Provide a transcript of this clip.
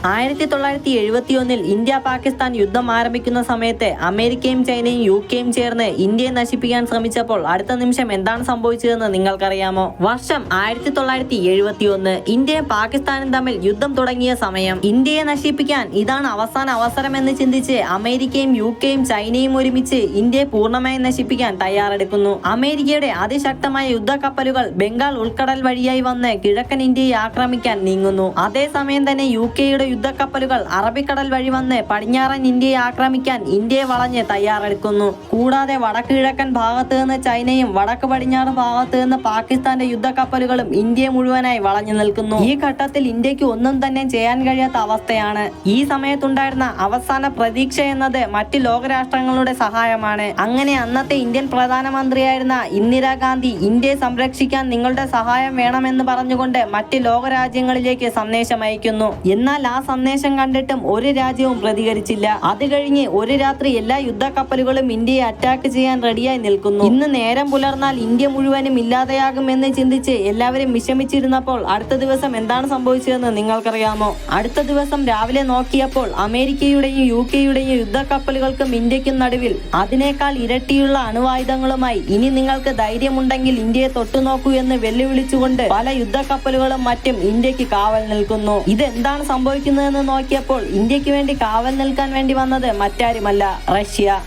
1971 India Pakistan യുദ്ധം ആരംഭിക്കുന്ന സമയത്ത് അമേരിക്കയും ചൈനയും യുകെയും ചേർന്ന് ഇന്ത്യയെ നശിപ്പിക്കാൻ ശ്രമിച്ചപ്പോൾ അടുത്ത നിമിഷം എന്താണ് സംഭവിച്ചതെന്ന് നിങ്ങൾക്കറിയാമോ? വർഷം 1971. ഇന്ത്യയും പാകിസ്ഥാനും തമ്മിൽ യുദ്ധം തുടങ്ങിയ സമയം. ഇന്ത്യയെ നശിപ്പിക്കാൻ ഇതാണ് അവസാന അവസരമെന്ന് ചിന്തിച്ച് അമേരിക്കയും യുകെയും ചൈനയും ഒരുമിച്ച് ഇന്ത്യയെ പൂർണ്ണമായും നശിപ്പിക്കാൻ തയ്യാറെടുക്കുന്നു. അമേരിക്കയുടെ അതിശക്തമായ യുദ്ധക്കപ്പലുകൾ ബംഗാൾ ഉൾക്കടൽ വഴിയായി വന്ന് കിഴക്കൻ ഇന്ത്യയെ ആക്രമിക്കാൻ നീങ്ങുന്നു. അതേസമയം തന്നെ യുകെയുടെ യുദ്ധക്കപ്പലുകൾ അറബിക്കടൽ വഴി വന്ന് പടിഞ്ഞാറൻ ഇന്ത്യയെ ആക്രമിക്കാൻ ഇന്ത്യയെ വളഞ്ഞ് തയ്യാറെടുക്കുന്നു. കൂടാതെ വടക്ക് കിഴക്കൻ ഭാഗത്ത് നിന്ന് ചൈനയും വടക്ക് പടിഞ്ഞാറ് ഭാഗത്ത് നിന്ന് പാകിസ്ഥാന്റെ യുദ്ധക്കപ്പലുകളും ഇന്ത്യയെ മുഴുവനായി വളഞ്ഞു നിൽക്കുന്നു. ഈ ഘട്ടത്തിൽ ഇന്ത്യക്ക് ഒന്നും തന്നെ ചെയ്യാൻ കഴിയാത്ത അവസ്ഥയാണ്. ഈ സമയത്തുണ്ടായിരുന്ന അവസാന പ്രതീക്ഷ എന്നത് മറ്റ് ലോകരാഷ്ട്രങ്ങളുടെ സഹായമാണ്. അങ്ങനെ അന്നത്തെ ഇന്ത്യൻ പ്രധാനമന്ത്രിയായിരുന്ന ഇന്ദിരാഗാന്ധി ഇന്ത്യയെ സംരക്ഷിക്കാൻ നിങ്ങളുടെ സഹായം വേണമെന്ന് പറഞ്ഞുകൊണ്ട് മറ്റ് ലോകരാജ്യങ്ങളിലേക്ക് സന്ദേശം അയക്കുന്നു. എന്നാൽ ആ സന്ദേശം കണ്ടിട്ടും ഒരു രാജ്യവും പ്രതികരിച്ചില്ല. അത് കഴിഞ്ഞ് ഒരു രാത്രി എല്ലാ യുദ്ധക്കപ്പലുകളും ഇന്ത്യയെ അറ്റാക്ക് ചെയ്യാൻ റെഡിയായി നിൽക്കുന്നു. ഇന്ന് നേരം പുലർന്നാൽ ഇന്ത്യ മുഴുവനും ഇല്ലാതെയാകും എന്ന് ചിന്തിച്ച് എല്ലാവരും വിഷമിച്ചിരുന്നപ്പോൾ അടുത്ത ദിവസം എന്താണ് സംഭവിച്ചതെന്ന് നിങ്ങൾക്കറിയാമോ? അടുത്ത ദിവസം രാവിലെ നോക്കിയപ്പോൾ അമേരിക്കയുടെയും യുകെയുടെയും യുദ്ധക്കപ്പലുകൾക്കും ഇന്ത്യക്കും നടുവിൽ അതിനേക്കാൾ ഇരട്ടിയുള്ള അണുവായുധങ്ങളുമായി ഇനി നിങ്ങൾക്ക് ധൈര്യമുണ്ടെങ്കിൽ ഇന്ത്യയെ തൊട്ടുനോക്കൂ എന്ന് വെല്ലുവിളിച്ചുകൊണ്ട് പല യുദ്ധക്കപ്പലുകളും മറ്റും ഇന്ത്യക്ക് കാവൽ നിൽക്കുന്നു. ഇതെന്താണ് സംഭവിക്കുന്നതെന്ന് നോക്കിയപ്പോൾ ഇന്ത്യക്ക് വേണ്ടി കാവൽ നിൽക്കാൻ വേണ്ടി വന്നത് മറ്റാരുമല്ല, റഷ്യ.